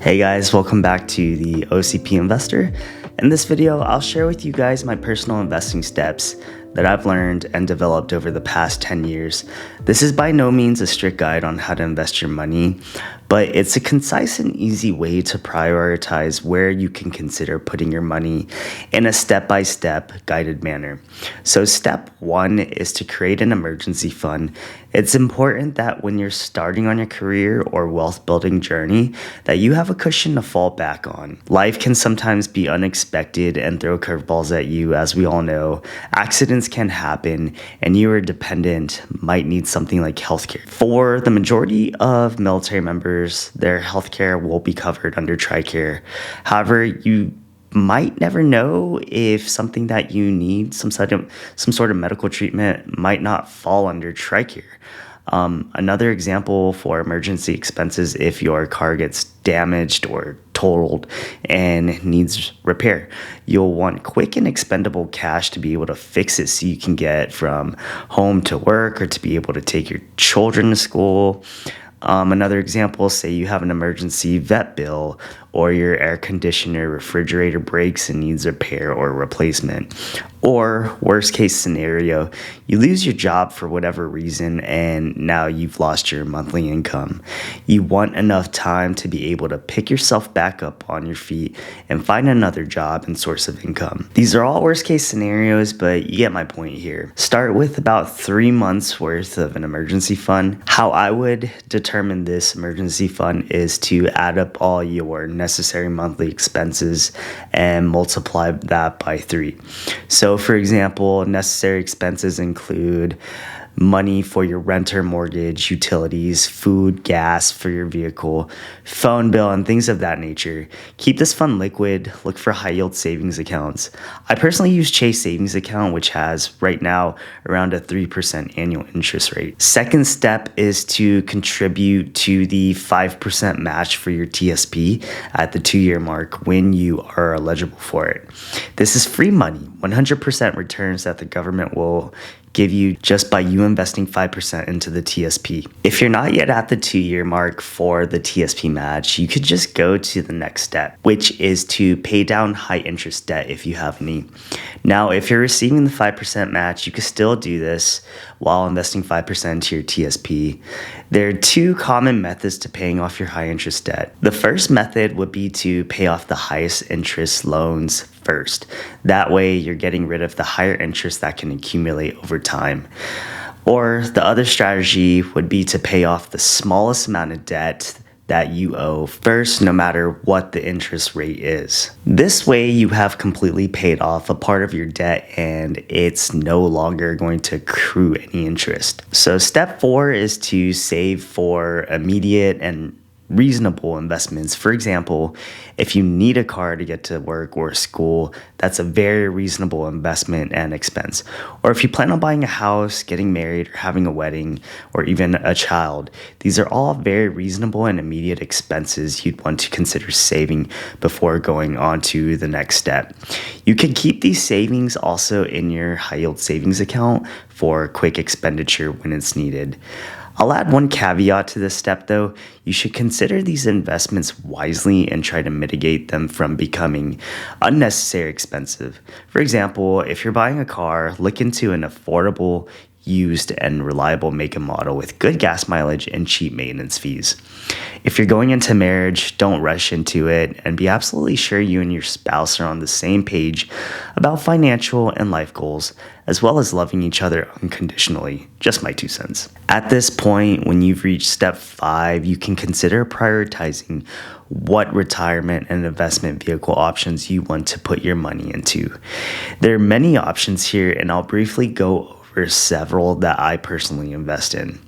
Hey guys, welcome back to the OCP Investor. In this video, I'll share with you guys my personal investing steps that I've learned and developed over the past 10 years. This is by no means a strict guide on how to invest your money, but it's a concise and easy way to prioritize where you can consider putting your money in a step-by-step guided manner. So step one is to create an emergency fund. It's important that when you're starting on your career or wealth building journey, that you have a cushion to fall back on. Life can sometimes be unexpected and throw curveballs at you, as we all know. Accidents can happen, and you are dependent, might need something like healthcare. For the majority of military members, their healthcare will be covered under TRICARE. However, you might never know if something that you need, some sort of medical treatment, might not fall under TRICARE. Another example for emergency expenses: if your car gets damaged or totaled and needs repair, you'll want quick and expendable cash to be able to fix it so you can get from home to work or to be able to take your children to school. Another example, say you have an emergency vet bill, or your air conditioner refrigerator breaks and needs repair or replacement. Or worst case scenario, you lose your job for whatever reason and now you've lost your monthly income. You want enough time to be able to pick yourself back up on your feet and find another job and source of income. These are all worst case scenarios, but you get my point here. Start with about 3 months worth of an emergency fund. How I would determine this emergency fund is to add up all your necessary monthly expenses and multiply that by 3. So for example, necessary expenses include money for your rent or mortgage, utilities, food, gas for your vehicle, phone bill, and things of that nature. Keep this fund liquid. Look for high yield savings accounts. I personally use Chase Savings Account, which has right now around a 3% annual interest rate. Second step is to contribute to the 5% match for your TSP at the 2-year mark when you are eligible for it. This is free money, 100% returns that the government will give you just by you investing 5% into the TSP. If you're not yet at the 2-year mark for the TSP match, you could just go to the next step, which is to pay down high interest debt if you have any. Now, if you're receiving the 5% match, you can still do this while investing 5% into your TSP. There are 2 common methods to paying off your high interest debt. The first method would be to pay off the highest interest loans first. That way you're getting rid of the higher interest that can accumulate over time. Or the other strategy would be to pay off the smallest amount of debt that you owe first, no matter what the interest rate is. This way you have completely paid off a part of your debt and it's no longer going to accrue any interest. So step 4 is to save for immediate and reasonable investments. For example, if you need a car to get to work or school, that's a very reasonable investment and expense. Or if you plan on buying a house, getting married, or having a wedding, or even a child, these are all very reasonable and immediate expenses you'd want to consider saving before going on to the next step. You can keep these savings also in your high yield savings account for quick expenditure when it's needed. I'll add one caveat to this step though. You should consider these investments wisely and try to mitigate them from becoming unnecessary expensive. For example, if you're buying a car, look into an affordable, used, and reliable make and model with good gas mileage and cheap maintenance fees. If you're going into marriage, don't rush into it and be absolutely sure you and your spouse are on the same page about financial and life goals, as well as loving each other unconditionally. Just my 2 cents. At this point, when you've reached step 5, you can consider prioritizing what retirement and investment vehicle options you want to put your money into. There are many options here, and I'll briefly go over several that I personally invest in.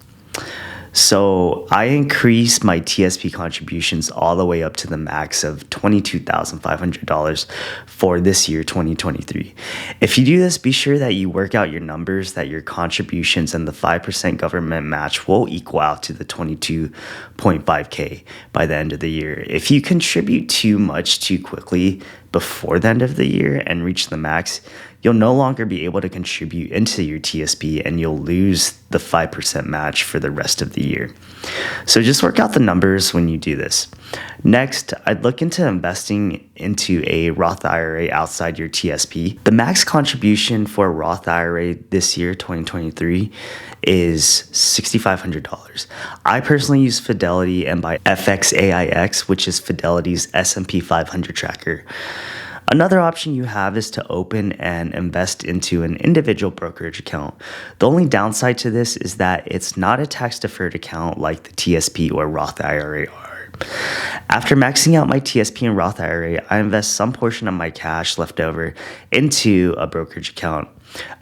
So I increased my TSP contributions all the way up to the max of $22,500 for this year, 2023. If you do this, be sure that you work out your numbers, that your contributions and the 5% government match will equal out to the $22.5K by the end of the year. If you contribute too much too quickly before the end of the year and reach the max, you'll no longer be able to contribute into your TSP and you'll lose the 5% match for the rest of the year. So just work out the numbers when you do this. Next, I'd look into investing into a Roth IRA outside your TSP. The max contribution for a Roth IRA this year, 2023, is $6,500. I personally use Fidelity and buy FXAIX, which is Fidelity's S&P 500 tracker. Another option you have is to open and invest into an individual brokerage account. The only downside to this is that it's not a tax-deferred account like the TSP or Roth IRA are. After maxing out my TSP and Roth IRA, I invest some portion of my cash left over into a brokerage account.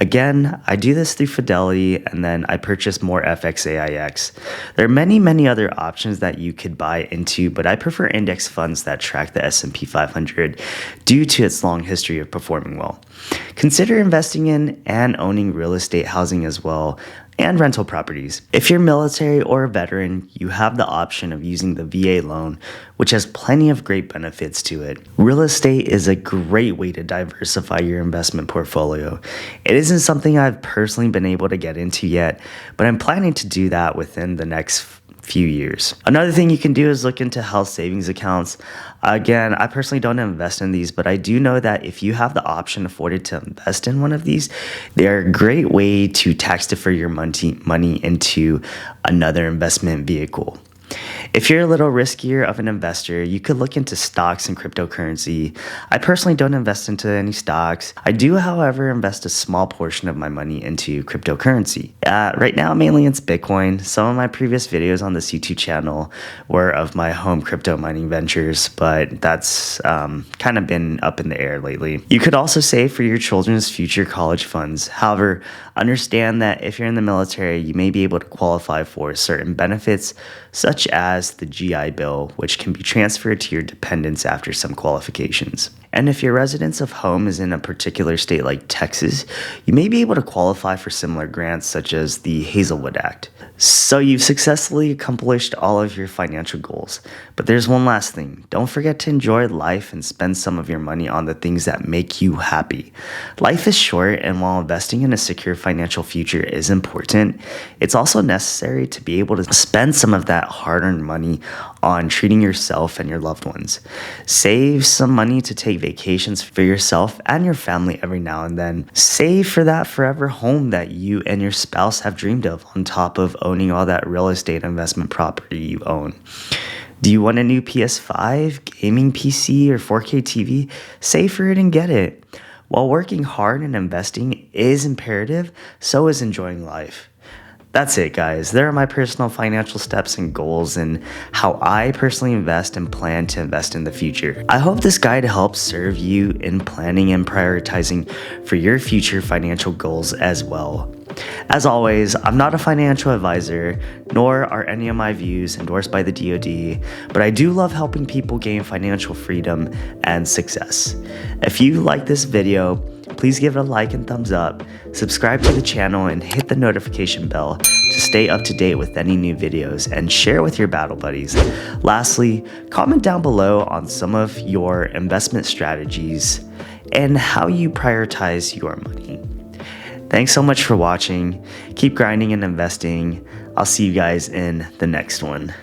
Again, I do this through Fidelity, and then I purchase more FXAIX. There are many other options that you could buy into, but I prefer index funds that track the S&P 500 due to its long history of performing well. Consider investing in and owning real estate housing as well, and rental properties. If you're military or a veteran, you have the option of using the VA loan, which has plenty of great benefits to it. Real estate is a great way to diversify your investment portfolio. It isn't something I've personally been able to get into yet, but I'm planning to do that within the next few years. Another thing you can do is look into health savings accounts. Again, I personally don't invest in these, but I do know that if you have the option afforded to invest in one of these, they're a great way to tax defer your money into another investment vehicle. If you're a little riskier of an investor, you could look into stocks and cryptocurrency. I personally don't invest into any stocks. I do, however, invest a small portion of my money into cryptocurrency. Right now, mainly it's Bitcoin. Some of my previous videos on this YouTube channel were of my home crypto mining ventures, but that's kind of been up in the air lately. You could also save for your children's future college funds. However, understand that if you're in the military, you may be able to qualify for certain benefits, such as the GI Bill, which can be transferred to your dependents after some qualifications. And if your residence of home is in a particular state like Texas, you may be able to qualify for similar grants such as the Hazelwood Act. So you've successfully accomplished all of your financial goals. But there's one last thing. Don't forget to enjoy life and spend some of your money on the things that make you happy. Life is short, and while investing in a secure financial future is important, it's also necessary to be able to spend some of that hard-earned money on treating yourself and your loved ones. Save some money to take vacations for yourself and your family every now and then. Save for that forever home that you and your spouse have dreamed of, on top of owning all that real estate investment property you own. Do you want a new PS5, gaming PC, or 4K TV? Save for it and get it. While working hard and investing is imperative, so is enjoying life. That's it, guys. There are my personal financial steps and goals and how I personally invest and plan to invest in the future. I hope this guide helps serve you in planning and prioritizing for your future financial goals as well. As always, I'm not a financial advisor, nor are any of my views endorsed by the DoD, but I do love helping people gain financial freedom and success. If you like this video, please give it a like and thumbs up, subscribe to the channel, and hit the notification bell to stay up to date with any new videos, and share with your battle buddies. Lastly, comment down below on some of your investment strategies and how you prioritize your money. Thanks so much for watching. Keep grinding and investing. I'll see you guys in the next one.